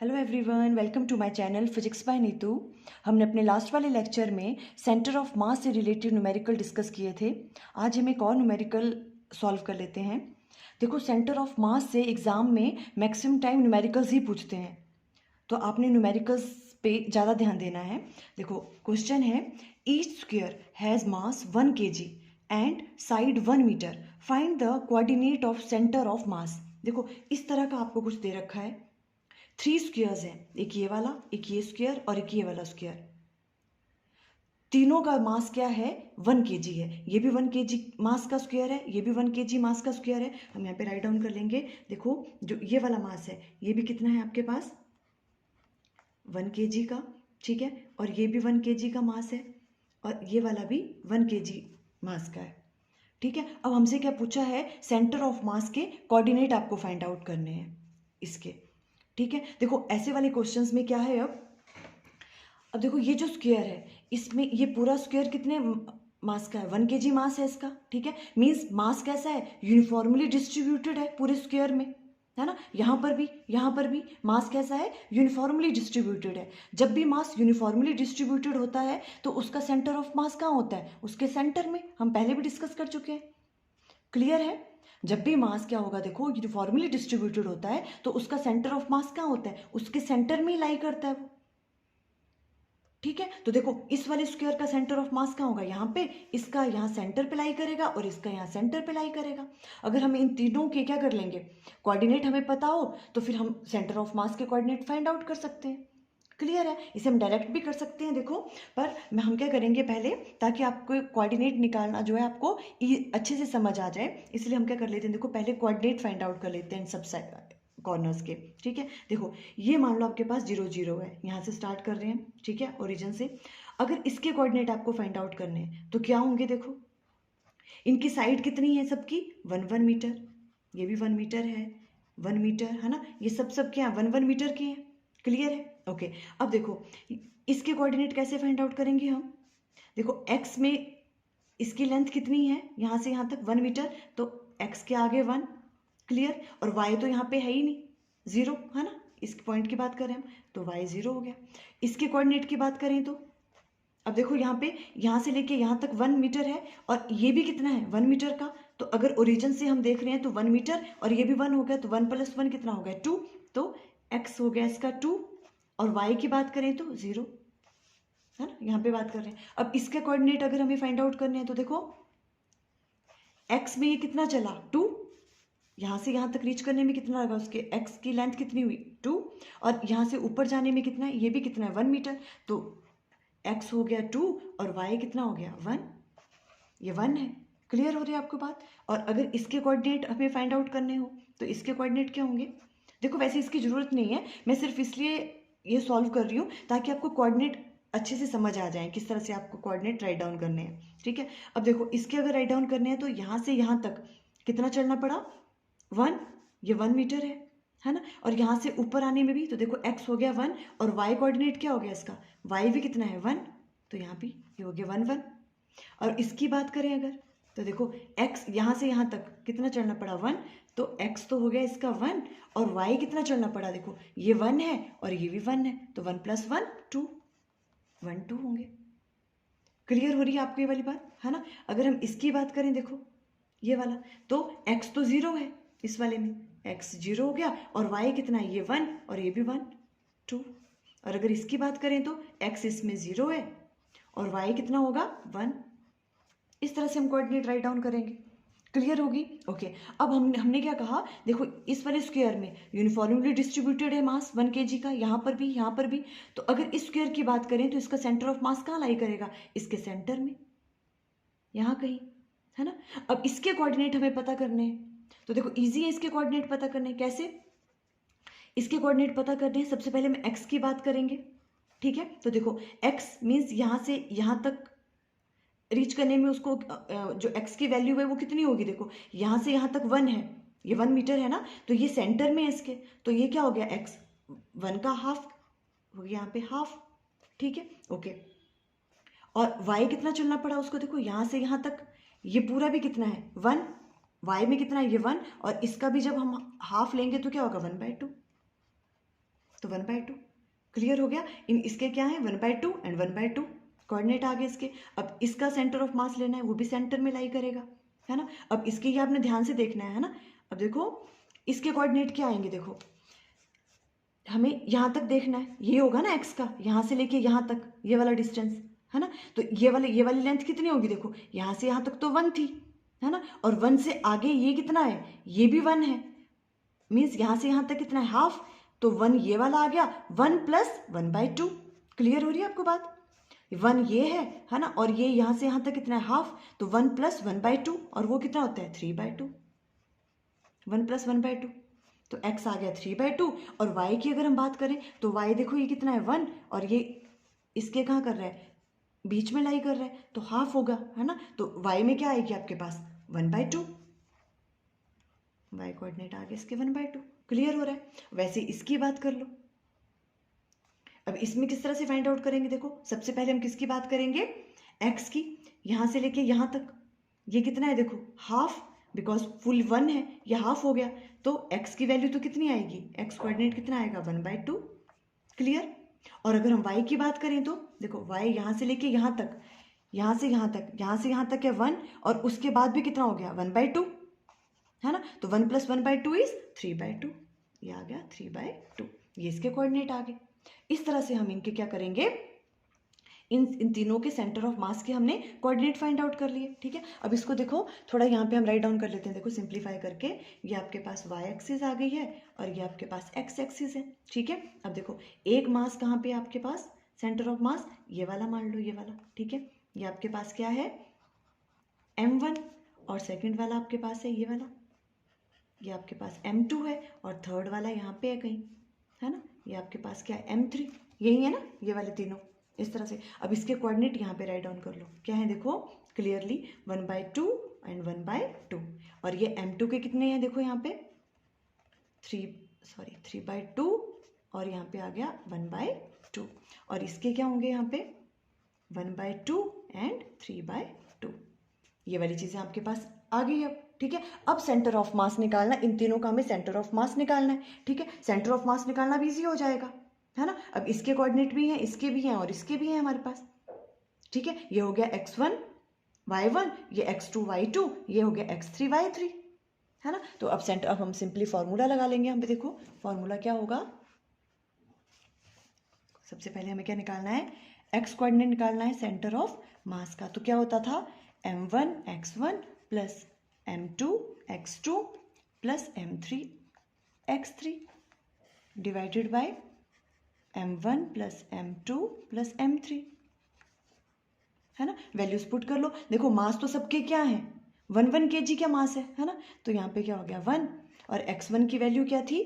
Hello everyone, welcome to my channel physics by Neetu. हमने अपने last वाले लेक्चर में सेंटर ऑफ मास से रिलेटेड न्यूमेरिकल डिस्कस किए थे। आज हम एक और न्यूमेरिकल सॉल्व कर लेते हैं। देखो, सेंटर ऑफ मास से एग्ज़ाम में मैक्सिमम टाइम न्यूमेरिकल्स ही पूछते हैं, तो आपने न्यूमेरिकल्स पे ज़्यादा ध्यान देना है। देखो, क्वेश्चन है each square has mass 1 kg and side 1 metre, find the coordinate of centre of mass. देखो, इस तरह का आपको कुछ दे रखा है। 3 स्क्वायर्स हैं, एक ये वाला, एक ये स्क्वायर और एक ये वाला स्क्वायर। तीनों का मास क्या है? 1 kg है। ये भी 1 kg मास का स्क्वायर है, ये भी 1 kg मास का स्क्वायर है। हम यहाँ पे राइट डाउन कर लेंगे। देखो, जो ये वाला मास है ये भी कितना है आपके पास? 1 kg का, ठीक है। और ये भी 1 kg का मास है, और ये वाला भी 1 kg मास का है, ठीक है। अब हमसे क्या पूछा है? सेंटर ऑफ मास के कोऑर्डिनेट आपको फाइंड आउट करने हैं इसके, ठीक है। देखो, ऐसे वाले क्वेश्चंस में क्या है, अब देखो ये जो स्क्वायर है इसमें ये पूरा स्क्वायर कितने मास का है? 1 kg मास है इसका, ठीक है। मींस मास कैसा है? यूनिफॉर्मली डिस्ट्रीब्यूटेड है पूरे स्क्वायर में, है ना। यहाँ पर भी मास कैसा है? यूनिफॉर्मली डिस्ट्रीब्यूटेड है। जब भी मास यूनिफॉर्मली डिस्ट्रीब्यूटेड होता है तो उसका सेंटर ऑफ मास कहाँ होता है? उसके सेंटर में। हम पहले भी डिस्कस कर चुके हैं, क्लियर है। जब भी मास क्या होगा, देखो, यूनिफॉर्मली डिस्ट्रीब्यूटेड होता है तो उसका सेंटर ऑफ मास कहाँ होता है? उसके सेंटर में ही लाई करता है वो, ठीक है। तो देखो, इस वाले स्क्वायर का सेंटर ऑफ मास कहाँ होगा? यहाँ पे। इसका यहाँ सेंटर पे लाई करेगा और इसका यहाँ सेंटर पे लाई करेगा। अगर हम इन तीनों के क्या कर लेंगे, कोऑर्डिनेट हमें पता हो, तो फिर हम सेंटर ऑफ मास के कोऑर्डिनेट फाइंड आउट कर सकते हैं, क्लियर है। इसे हम डायरेक्ट भी कर सकते हैं, देखो। पर हम क्या करेंगे पहले, ताकि आपको कोऑर्डिनेट निकालना जो है आपको अच्छे से समझ आ जाए, इसलिए हम क्या कर लेते हैं, देखो, पहले कोऑर्डिनेट फाइंड आउट कर लेते हैं इन सब कॉर्नर्स के, ठीक है। देखो, ये मान लो आपके पास 0 0 है, यहाँ से स्टार्ट कर रहे हैं, ठीक है, ओरिजिन से। अगर इसके कोऑर्डिनेट आपको फाइंड आउट करने हैं तो क्या होंगे? देखो, इनकी साइड कितनी है सबकी? 1 1 मीटर। ये भी 1 मीटर है, 1 मीटर, है ना। ये सब क्या 1 1 मीटर के हैं, क्लियर है, ओके। अब देखो, इसके कोऑर्डिनेट कैसे फाइंड आउट करेंगे हम? देखो, एक्स में इसकी लेंथ कितनी है? यहाँ से यहाँ तक 1 मीटर, तो एक्स के आगे 1, क्लियर। और वाई तो यहाँ पे है ही नहीं, 0, है ना। इस पॉइंट की बात करें हम तो वाई 0 हो गया। इसके कोऑर्डिनेट की बात करें तो अब देखो, यहाँ पे यहाँ से लेके यहाँ तक 1 मीटर है, और ये भी कितना है? 1 मीटर का। तो अगर ओरिजिन से हम देख रहे हैं तो 1 मीटर, और ये भी 1 हो गया, तो 1 + 1 कितना हो गया? 2। तो एक्स हो गया इसका 2, और वाई की बात करें तो 0, है ना। यहाँ पे बात कर रहे हैं। अब इसके कोऑर्डिनेट अगर हमें फाइंड आउट करने हैं तो देखो, एक्स में ये कितना चला? 2। यहाँ से यहाँ तक रीच करने में कितना लगा? उसके एक्स की लेंथ कितनी हुई? 2। और यहाँ से ऊपर जाने में कितना है? ये भी कितना है? 1 मीटर। तो एक्स हो गया 2 और वाई कितना हो गया? 1। ये 1 है, क्लियर हो रही है आपको बात। और अगर इसके कोऑर्डिनेट हमें फाइंड आउट करने हो तो इसके कोऑर्डिनेट क्या होंगे? देखो, वैसे इसकी ज़रूरत नहीं है, मैं सिर्फ इसलिए ये सॉल्व कर रही हूँ ताकि आपको कोऑर्डिनेट अच्छे से समझ आ जाए, किस तरह से आपको कोऑर्डिनेट राइट डाउन करने हैं, ठीक है। अब देखो, इसके अगर राइट डाउन करने हैं तो यहाँ से यहाँ तक कितना चलना पड़ा? 1। ये 1 मीटर है ना। और यहाँ से ऊपर आने में भी तो देखो, एक्स हो गया 1, और वाई कोऑर्डिनेट क्या हो गया इसका? वाई भी कितना है? 1। तो यहाँ भी ये हो गया 1 1। और इसकी बात करें अगर, तो देखो, x यहाँ से यहाँ तक कितना चढ़ना पड़ा? 1। तो x तो हो गया इसका 1, और y कितना चढ़ना पड़ा? देखो, ये 1 है और ये भी 1 है, तो 1 + 1 2, 1 2 होंगे। क्लियर हो रही है आपको ये वाली बात, है ना। अगर हम इसकी बात करें, देखो ये वाला, तो x तो 0 है, इस वाले में x 0 हो गया, और y कितना है? ये 1 और ये भी 1 2। और अगर इसकी बात करें तो x इसमें 0 है और y कितना होगा? 1। इस तरह से हम कोऑर्डिनेट राइट डाउन करेंगे, क्लियर होगी, ओके। अब हमने क्या कहा? देखो, इस वाले स्क्वायर में यूनिफॉर्मली डिस्ट्रीब्यूटेड है मास 1 kg का, यहाँ पर भी, यहाँ पर भी। तो अगर इस स्क्वायर की बात करें तो इसका सेंटर ऑफ मास कहाँ लाई करेगा? इसके सेंटर में, यहाँ कहीं, है ना। अब इसके कोऑर्डिनेट हमें पता करने हैं, तो देखो इजी है इसके कोऑर्डिनेट पता करने। कैसे इसके कोऑर्डिनेट पता करने हैं? सबसे पहले हम एक्स की बात करेंगे, ठीक है। तो देखो, एक्स मीन्स यहाँ से यहाँ तक रीच करने में उसको जो x की वैल्यू है वो कितनी होगी? देखो, यहाँ से यहाँ तक 1 है, ये 1 मीटर है ना, तो ये सेंटर में है इसके, तो ये क्या हो गया? x 1 का हाफ हो गया, यहाँ पे हाफ, ठीक है, ओके। और y कितना चलना पड़ा उसको? देखो, यहाँ से यहाँ तक ये पूरा भी कितना है? 1। y में कितना है? ये 1। और इसका भी जब हम हाफ लेंगे तो क्या होगा? 1/2, तो 1/2। क्लियर हो गया। इन इसके क्या है 1/2 एंड 1/2 कोऑर्डिनेट आ गए इसके। अब इसका सेंटर ऑफ मास लेना है, वो भी सेंटर में लाई करेगा, है ना। अब इसके ये आपने ध्यान से देखना है ना। अब देखो इसके कोऑर्डिनेट क्या आएंगे, देखो हमें यहाँ तक देखना है, ये होगा ना एक्स का, यहाँ से लेके यहाँ तक ये वाला डिस्टेंस, है ना। तो ये वाली लेंथ कितनी होगी, देखो यहाँ से यहाँ तक तो 1 थी, है ना। और 1 से आगे ये कितना है, ये भी 1 है, मीन्स यहाँ से यहाँ तक कितना है, हाफ। तो 1 ये वाला आ गया, 1 + 1/2। क्लियर हो रही है आपको बात। 1 ये है ना, और ये यहाँ से यहाँ तक कितना है, हाफ। तो 1 + 1/2, और वो कितना होता है 3/2। 1 + 1/2, तो x आ गया 3/2। और y की अगर हम बात करें तो y देखो ये कितना है 1, और ये इसके कहाँ कर रहा है, बीच में लाई कर रहा है, तो हाफ होगा, है ना। तो y में क्या आएगी आपके पास 1/2, y कोऑर्डिनेट आ गया इसके 1/2। क्लियर हो रहा है। वैसे इसकी बात कर लो। अब इसमें किस तरह से फाइंड आउट करेंगे, देखो सबसे पहले हम किसकी बात करेंगे, x की। यहाँ से लेके यहाँ तक ये कितना है, देखो हाफ, बिकॉज फुल 1 है, ये हाफ हो गया। तो x की वैल्यू तो कितनी आएगी, x कोऑर्डिनेट कितना आएगा 1/2। क्लियर। और अगर हम y की बात करें तो देखो y यहाँ से लेके यहाँ तक, यहाँ से यहाँ तक, यहाँ से यहाँ तक है 1, और उसके बाद भी कितना हो गया 1/2, है ना। तो 1 + 1/2 इज 3/2, ये आ गया 3/2। ये इसके कोऑर्डिनेट आ गए। इस तरह से हम इनके क्या करेंगे, इन तीनों के सेंटर ऑफ मास के हमने कोऑर्डिनेट फाइंड आउट कर लिए। ठीक है। अब इसको देखो थोड़ा यहाँ पे हम राइट डाउन कर लेते हैं, देखो सिंप्लीफाई करके। ये आपके पास y एक्सिस आ गई है, और ये आपके पास x एक्सिस है। ठीक है। अब देखो एक मास कहाँ पे आपके पास, सेंटर ऑफ मास ये वाला मान लो, ये वाला। ठीक है। ये आपके पास क्या है m1, और सेकेंड वाला आपके पास है ये वाला, ये आपके पास m2 है, और थर्ड वाला यहाँ पे है कहीं, है ना। ये आपके पास क्या है m3, यही है ना, ये वाले तीनों। इस तरह से अब इसके कोऑर्डिनेट यहाँ पे राइट डाउन कर लो, क्या है देखो क्लियरली 1/2 एंड 1/2। और ये m2 के कितने हैं, देखो यहाँ पे 3/2, और यहाँ पे आ गया 1/2। और इसके क्या होंगे यहाँ पे 1/2 एंड 3/2। ये वाली चीज़ें आपके पास आ गई अब। ठीक है। अब सेंटर ऑफ मास निकालना, इन तीनों का हमें सेंटर ऑफ मास निकालना है। ठीक है। सेंटर ऑफ मास निकालना भी ईजी हो जाएगा, है ना। अब इसके कोऑर्डिनेट भी हैं, इसके भी हैं, और इसके भी हैं हमारे पास। ठीक है। ये हो गया x1 y1, ये x2 y2, ये हो गया x3 y3, है ना। तो अब अब हम सिंपली फॉर्मूला लगा लेंगे। हम पे देखो फॉर्मूला क्या होगा, सबसे पहले हमें क्या निकालना है, x कोऑर्डिनेट निकालना है सेंटर ऑफ मास का। तो क्या होता था m1 x1 + m2 x2 + m3 x3 divided by m1 + m2 + m3, है ना। वैल्यूज पुट कर लो। देखो मास तो सबके क्या है 1 kg का मास है ना। तो यहाँ पे क्या हो गया 1, और x1 की वैल्यू क्या थी,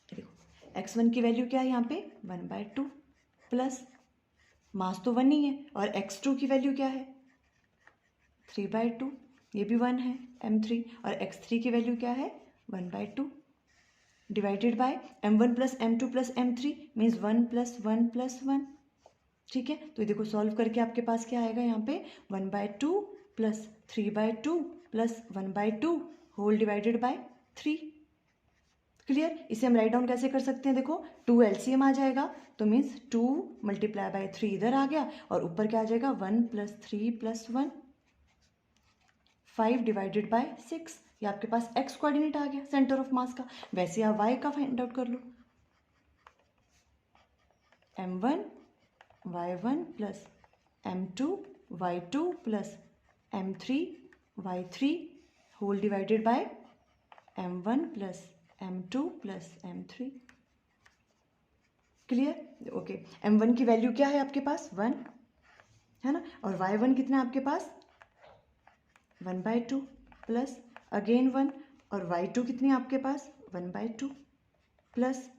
देखो x1 की वैल्यू क्या है यहाँ पे 1/2, प्लस मास तो 1 ही है, और x2 की वैल्यू क्या है 3/2, ये भी 1 है m3, और x3 की वैल्यू क्या है 1/2, divided by m1 + m2 + m3 means 1 + 1 + 1। ठीक है। तो देखो सॉल्व करके आपके पास क्या आएगा यहाँ पे 1/2 + 3/2 + 1/2 होल डिवाइडेड बाय 3। क्लियर। इसे हम राइट डाउन कैसे कर सकते हैं, देखो 2 LCM आ जाएगा, तो मीन्स 2 × 3 इधर आ गया, और ऊपर क्या आ जाएगा 1 + 3 + 1, 5 डिवाइडेड बाय 6। ये आपके पास x कोऑर्डिनेट आ गया सेंटर ऑफ मास का। वैसे आप y का फाइंड आउट कर लो, m1 y1 + m2 y2 + m3 y3 whole divided by m1 + m2 + m3। Clear. Okay. m1 की वैल्यू क्या है आपके पास 1, है ना, और y1 कितना है आपके पास 1/2 प्लस अगेन 1, और y2 कितनी है आपके पास 1/2 प्लस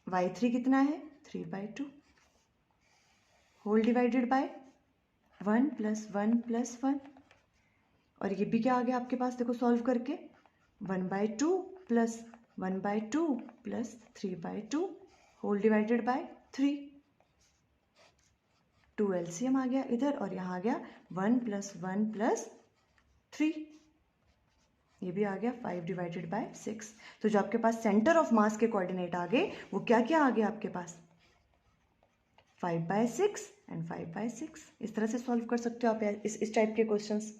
y3 कितना है 3/2 होल डिवाइडेड बाय 1 + 1 + 1। और ये भी क्या आ गया आपके पास, देखो सॉल्व करके 1/2 + 1/2 + 3/2 होल डिवाइडेड बाय 3। 2 LCM आ गया इधर, और यहाँ आ गया 1 + 1 + 3। ये भी आ गया 5/6। तो जो आपके पास सेंटर ऑफ मास के कोऑर्डिनेट आ गए वो क्या क्या आ गया आपके पास, 5/6 एंड 5/6। इस तरह से सॉल्व कर सकते हो आप इस टाइप के क्वेश्चंस।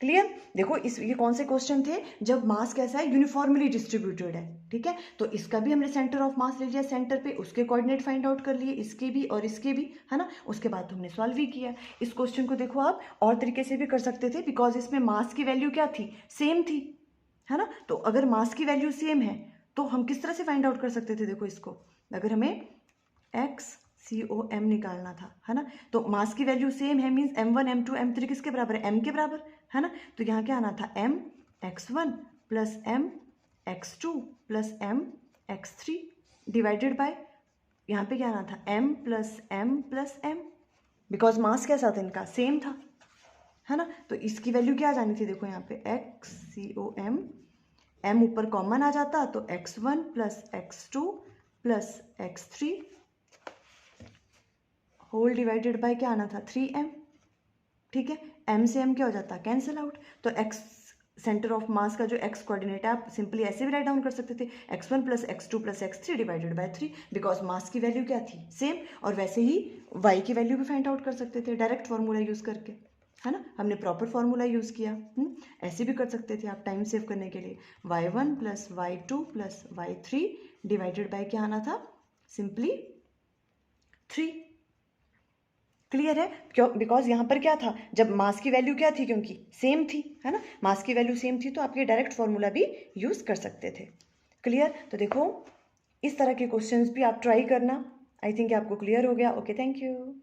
क्लियर। देखो ये कौन से क्वेश्चन थे, जब मास कैसा है, यूनिफॉर्मली डिस्ट्रीब्यूटेड है, ठीक है। तो इसका भी हमने सेंटर ऑफ मास ले लिया सेंटर पे, उसके कोऑर्डिनेट फाइंड आउट कर लिए, इसके भी और इसके भी, है ना। उसके बाद हमने सॉल्व भी किया। इस क्वेश्चन को देखो आप और तरीके से भी कर सकते थे, बिकॉज इसमें मास की वैल्यू क्या थी, सेम थी, है ना। तो अगर मास की वैल्यू सेम है तो हम किस तरह से फाइंड आउट कर सकते थे, देखो इसको, अगर हमें XCOM निकालना था, है ना, तो मास की वैल्यू सेम है, मीन्स M1 M2 M3 किसके बराबर है, M के बराबर, है ना। तो यहाँ क्या आना था, MX1 plus MX2 plus MX3 divided by, यहाँ पे क्या आना था, M plus M, because mass कैसा था इनका, सेम था, है ना। तो इसकी वैल्यू क्या आ जानी थी, देखो यहाँ पे XCOM, M ऊपर कॉमन आ जाता तो X1 plus X2 plus X3 whole divided by क्या आना था, 3M, ठीक है। M से M क्या हो जाता है, कैंसिल आउट। तो X सेंटर ऑफ मास का जो X कोऑर्डिनेट है आप सिंपली ऐसे भी राइट डाउन कर सकते थे, X1 plus X2 plus X3 divided by 3, because mass की वैल्यू क्या थी, सेम। और वैसे ही Y की वैल्यू भी फाइंड आउट कर सकते थे डायरेक्ट फार्मूला यूज करके, है ना। हमने प्रॉपर फार्मूला यूज किया। ऐसे भी कर सकते थे आप टाइम सेव करने के लिए, Y1 plus Y2 plus Y3 divided by क्या आना था, सिंपली 3। क्लियर है, क्यों, बिकॉज यहाँ पर क्या था, जब मास की वैल्यू क्या थी, क्योंकि सेम थी, है ना, मास की वैल्यू सेम थी तो आप ये डायरेक्ट फॉर्मूला भी यूज कर सकते थे। क्लियर। तो देखो इस तरह के क्वेश्चंस भी आप ट्राई करना। आई थिंक आपको क्लियर हो गया। Okay, thank you.